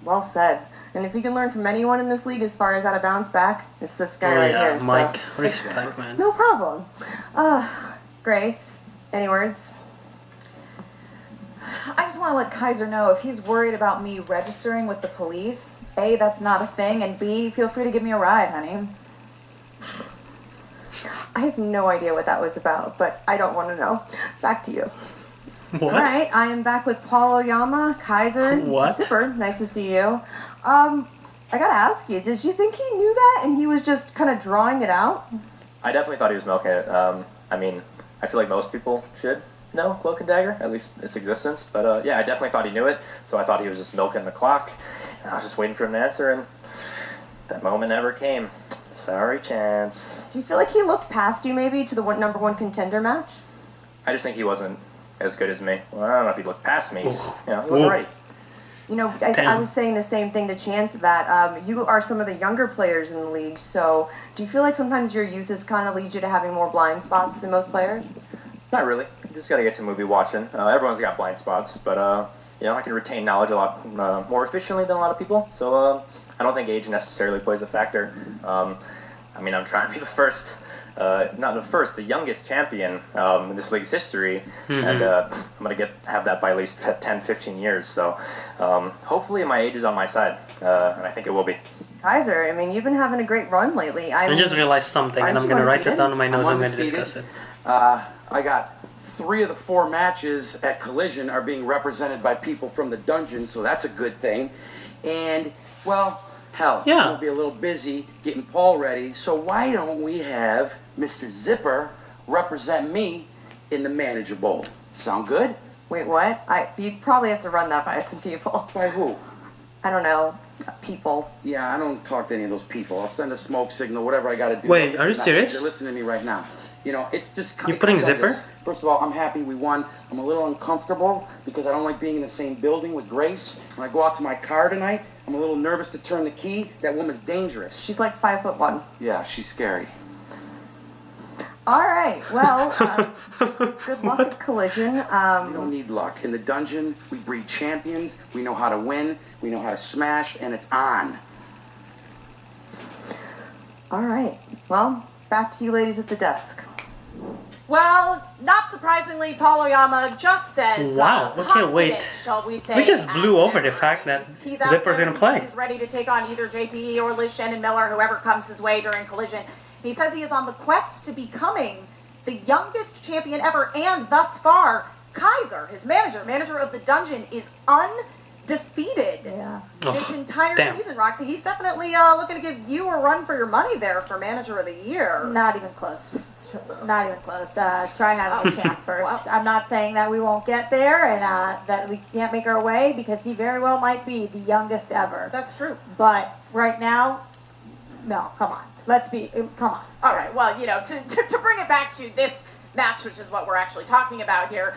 Well said. And if you can learn from anyone in this league as far as how to bounce back, it's this guy right here. Mike, so. respect, man. No problem. Grace, any words? I just want to let Kaiser know if he's worried about me registering with the police, A, that's not a thing, and B, feel free to give me a ride, honey. I have no idea what that was about, but I don't want to know. Back to you. What? All right, I am back with Paul Oyama, Kaiser, What? Zipper. Nice to see you. I gotta ask you, did you think he knew that and he was just kind of drawing it out? I definitely thought he was milking it. I mean, I feel like most people should know Cloak and Dagger, at least its existence. But yeah, I definitely thought he knew it, so I thought he was just milking the clock. And I was just waiting for him to answer, and that moment never came. Sorry, Chance. Do you feel like he looked past you maybe to the number one contender match? I just think he wasn't as good as me. Well, I don't know if he looked past me. Just, he wasn't ready. You know, I was saying the same thing to Chance that you are some of the younger players in the league, so do you feel like sometimes your youth is kind of leads you to having more blind spots than most players? Not really. You just got to get to movie watching. Everyone's got blind spots, but I can retain knowledge a lot more efficiently than a lot of people, so I don't think age necessarily plays a factor. I mean, I'm trying to be the first, not the first, the youngest champion in this league's history, and I'm going to have that by at least 10, 15 years, so hopefully my age is on my side, and I think it will be. Kaiser, I mean, you've been having a great run lately. I just realized something, and I'm going to write it down in my notes. I'm going to discuss it. I got 3 of the 4 matches at Collision are being represented by people from the dungeon, so that's a good thing. And, well, hell, I'm going to be a little busy getting Paul ready, so why don't we have Mr. Zipper represent me in the Manager Bowl? Sound good? Wait, what? You probably have to run that by some people. By who? I don't know. People. Yeah, I don't talk to any of those people. I'll send a smoke signal, whatever I got to do. Wait, are you serious? They're listening to me right now. You know, it's just... You're putting Zipper? First of all, I'm happy we won. I'm a little uncomfortable because I don't like being in the same building with Grace. When I go out to my car tonight, I'm a little nervous to turn the key. That woman's dangerous. She's like 5'1". Yeah, she's scary. All right, well, good luck at Collision. We don't need luck. In the dungeon, we breed champions. We know how to win. We know how to smash, and it's on. All right, well, back to you ladies at the desk. Well, not surprisingly, Paul Oyama, just as confident, shall we say, we just blew over the fact that Zipper's going to play. He's ready to take on either JTE or Liz Shannon Miller, whoever comes his way during Collision. He says he is on the quest to becoming the youngest champion ever, and thus far, Kaiser, his manager of the dungeon, is undefeated this entire season, Roxy. He's definitely looking to give you a run for your money there for Manager of the Year. Not even close. Not even close. Try having a champ first. I'm not saying that we won't get there and that we can't make our way, because he very well might be the youngest ever. That's true. But right now, no, come on. Come on. All right, well, you know, to bring it back to this match, which is what we're actually talking about here,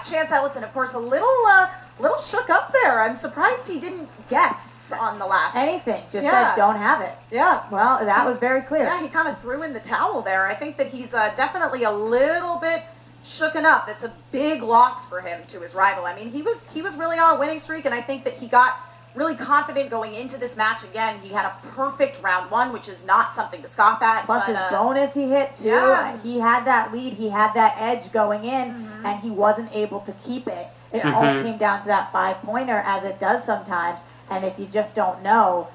Chance Ellison, of course, a little shook up there. I'm surprised he didn't guess on the last... Anything. Just said, don't have it. Yeah. Well, that was very clear. Yeah, he kind of threw in the towel there. I think that he's definitely a little bit shooken up. It's a big loss for him to his rival. I mean, he was really on a winning streak, and I think that he got really confident going into this match. Again, he had a perfect round 1, which is not something to scoff at. Plus his bonus he hit too. Yeah. He had that lead. He had that edge going in, and he wasn't able to keep it. It all came down to that 5-pointer, as it does sometimes. And if you just don't know,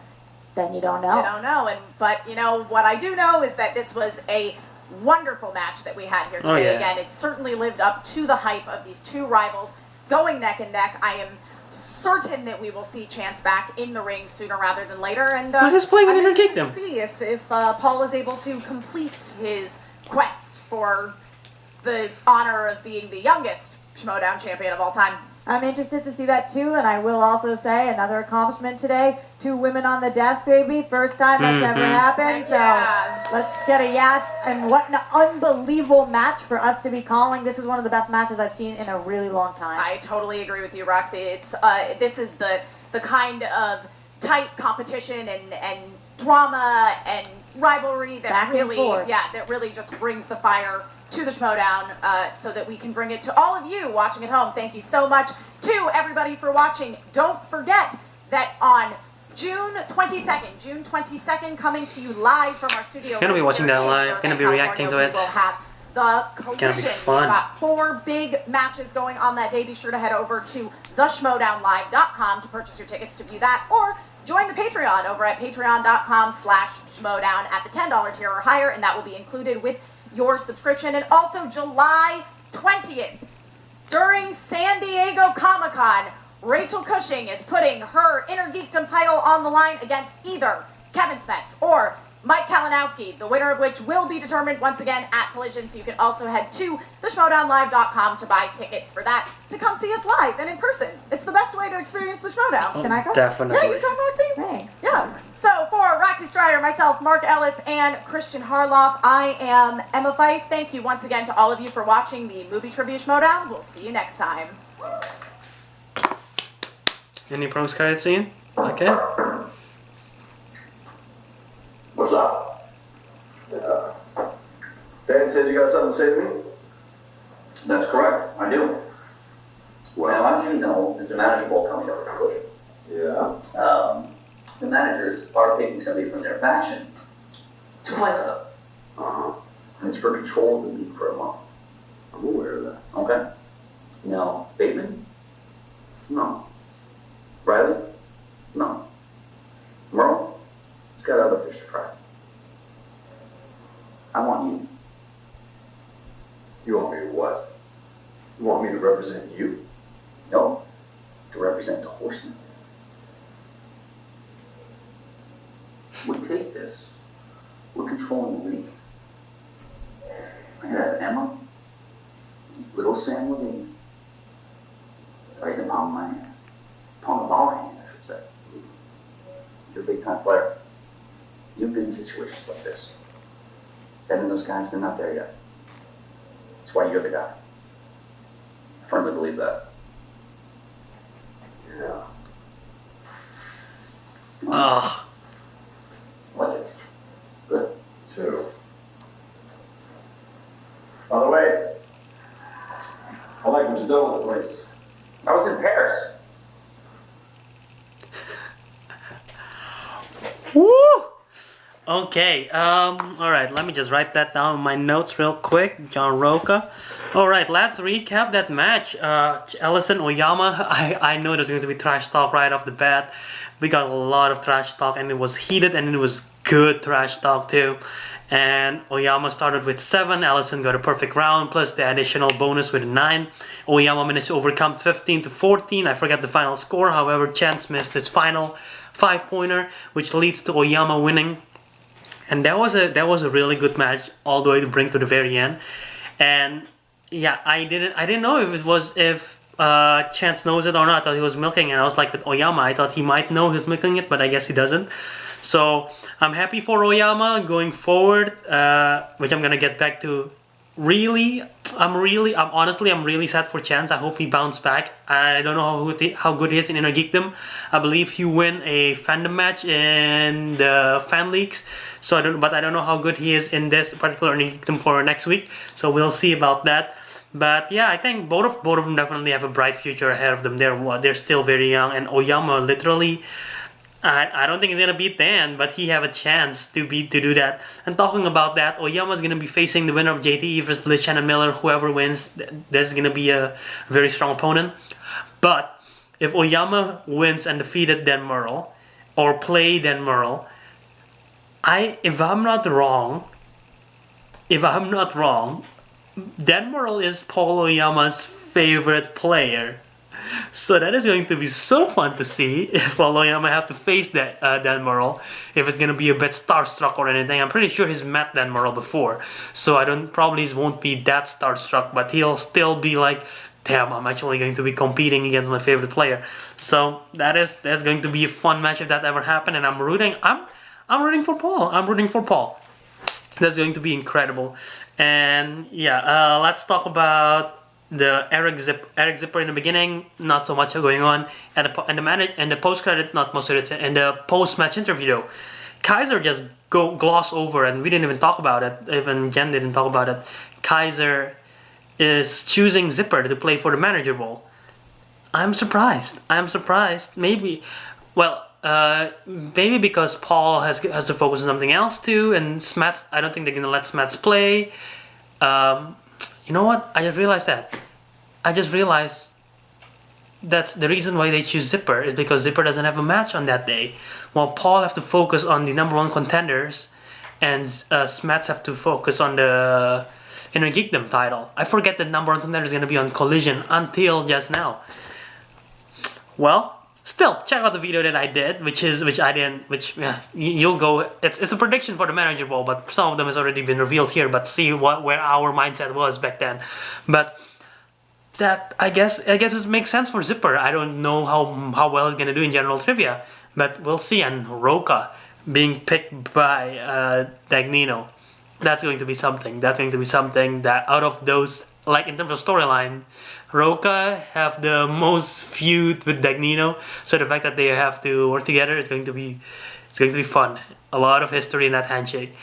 then you don't know. You don't know. But you know what I do know is that this was a wonderful match that we had here today. Oh, yeah. Again, it certainly lived up to the hype of these two rivals going neck and neck. I am certain that we will see Chance back in the ring sooner rather than later. And he's playing an I'm interested Interkingdom. to see if Paul is able to complete his quest for the honor of being the youngest Schmoedown champion of all time. I'm interested to see that too, and I will also say another accomplishment today: 2 women on the desk, baby. First time that's ever happened. So let's get a yak. And what an unbelievable match for us to be calling. This is one of the best matches I've seen in a really long time. I totally agree with you, Roxy. It's this is the kind of tight competition and drama and rivalry that Back and really forth. that really just brings the fire to the Schmoedown, so that we can bring it to all of you watching at home. Thank you so much to everybody for watching. Don't forget that on June 22nd, coming to you live from our studio. Gonna be right watching here that in live. Burbank, Gonna be California. reacting to We it. will have the collision. Gonna be fun. We've got 4 big matches going on that day. Be sure to head over to theschmoedownlive.com to purchase your tickets to view that, or join the Patreon over at patreon.com/Schmoedown at the $10 tier or higher, and that will be included with your subscription. And also July 20th, during San Diego Comic-Con, Rachel Cushing is putting her Inner Geekdom title on the line against either Kevin Spence or Mike Kalinowski, the winner of which will be determined once again at Collision. So you can also head to theschmoedownlive.com to buy tickets for that, to come see us live and in person. It's the best way to experience the Schmoedown. Can I go? Definitely. Yeah, you come, Roxy. Thanks. Yeah. So for Roxy Stryer, myself, Mark Ellis, and Christian Harloff, I am Emma Fife. Thank you once again to all of you for watching the Movie Trivia Schmoedown. We'll see you next time. Any pros credit scene? Okay. What's up? Dan said you got something to say to me? That's correct, I do. Now, as you know, there's a manager ball coming up at Collision. Yeah. The managers are picking somebody from their faction to play for them. And it's for control of the league for a month. I'm aware of that. Okay? Now, Bateman? No. Riley? No. Merle? He's got other fish to fry. I want you. You want me to what? You want me to represent you? No. To represent the Horsemen. We take this. We're controlling the league. I have Emma, this little Sam Levine, right in the palm of my hand. Palm of our hand, I should say. You're a big time player. You've been in situations like this. Ben and those guys, they're not there yet. That's why you're the guy. I firmly believe that. Yeah. Ugh. Like it. Good. Too. By the way, I like what you've done with the place. I was in Paris. Woo! Okay, alright, let me just write that down in my notes real quick. John Roca. Alright, let's recap that match. Ellison, Oyama, I know there's going to be trash talk right off the bat. We got a lot of trash talk, and it was heated, and it was good trash talk too. And Oyama started with 7, Ellison got a perfect round, plus the additional bonus with a 9. Oyama managed to overcome 15 to 14, I forget the final score, however Chance missed his final 5-pointer, which leads to Oyama winning. And that was a really good match all the way to bring to the very end. And yeah, I didn't know if Chance knows it or not. I thought he was milking, and I was like with Oyama, I thought he might know he was milking it, but I guess he doesn't. So I'm happy for Oyama going forward, which I'm gonna get back to. I'm really sad for Chance. I hope he bounced back. I don't know how good he is in Inner Geekdom. I believe he win a fandom match in the fan leagues. So I don't know how good he is in this particular Inner Geekdom for next week. So we'll see about that. But yeah, I think both of them definitely have a bright future ahead of them. They're still very young, and Oyama literally, I don't think he's gonna beat Dan, but he have a chance to do that. And talking about that, Oyama's gonna be facing the winner of JTE versus Liz Shannon Miller. Whoever wins, this is gonna be a very strong opponent. But if Oyama wins and defeated Dan Merle, or play Dan Merle, if I'm not wrong, if I'm not wrong, Dan Murrell is Paul Oyama's favorite player. So that is going to be so fun to see if Paul Oyama have to face that Dan Murrell. If it's going to be a bit starstruck or anything. I'm pretty sure he's met Dan Murrell before. So I probably won't be that starstruck, but he'll still be like, damn, I'm actually going to be competing against my favorite player. So that's going to be a fun match if that ever happened, and I'm rooting for Paul. I'm rooting for Paul. That's going to be incredible. And yeah, let's talk about the Eric Zipper in the beginning. Not so much going on, and the post credit, not most of it, and the post match interview though. Kaiser just gloss over, and we didn't even talk about it. Even Jen didn't talk about it. Kaiser is choosing Zipper to play for the manager role. I'm surprised. Maybe, well, maybe because Paul has to focus on something else too, and Smets. I don't think they're gonna let Smets play. You know what? I just realized that's the reason why they choose Zipper is because Zipper doesn't have a match on that day, while Paul have to focus on the #1 contenders, and Smets have to focus on the Inner Geekdom title. I forget the #1 contender is gonna be on Collision until just now. Well, still check out the video that I did, you'll go. It's a prediction for the manager role, but some of them has already been revealed here. But see where our mindset was back then. But that I guess it makes sense for Zipper. I don't know how well he's gonna do in general trivia, but we'll see. And Roka being picked by Dagnino. That's going to be something. That's going to be something that out of those, like in terms of storyline, Roka have the most feud with Dagnino. So the fact that they have to work together is going to be fun. A lot of history in that handshake,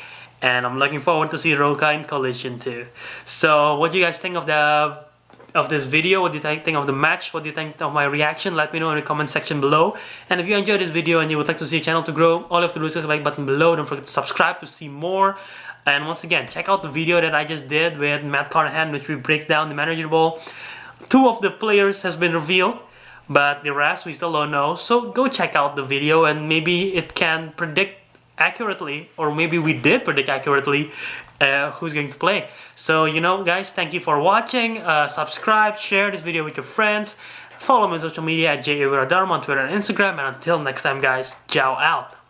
and I'm looking forward to see Roka in Collision too. So what do you guys think of this video? What do you think of the match? What do you think of my reaction? Let me know in the comment section below. And if you enjoyed this video and you would like to see the channel to grow, all you have to do is click the like button below. Don't forget to subscribe to see more. And once again, check out the video that I just did with Matt Carnahan, which we break down the manager ball. 2 of the players has been revealed, but the rest we still don't know. So go check out the video, and maybe it can predict accurately, or maybe we did predict accurately who's going to play. So guys, thank you for watching. Subscribe, share this video with your friends. Follow me on social media at JAVeraDharma on Twitter and Instagram. And until next time, guys, ciao out.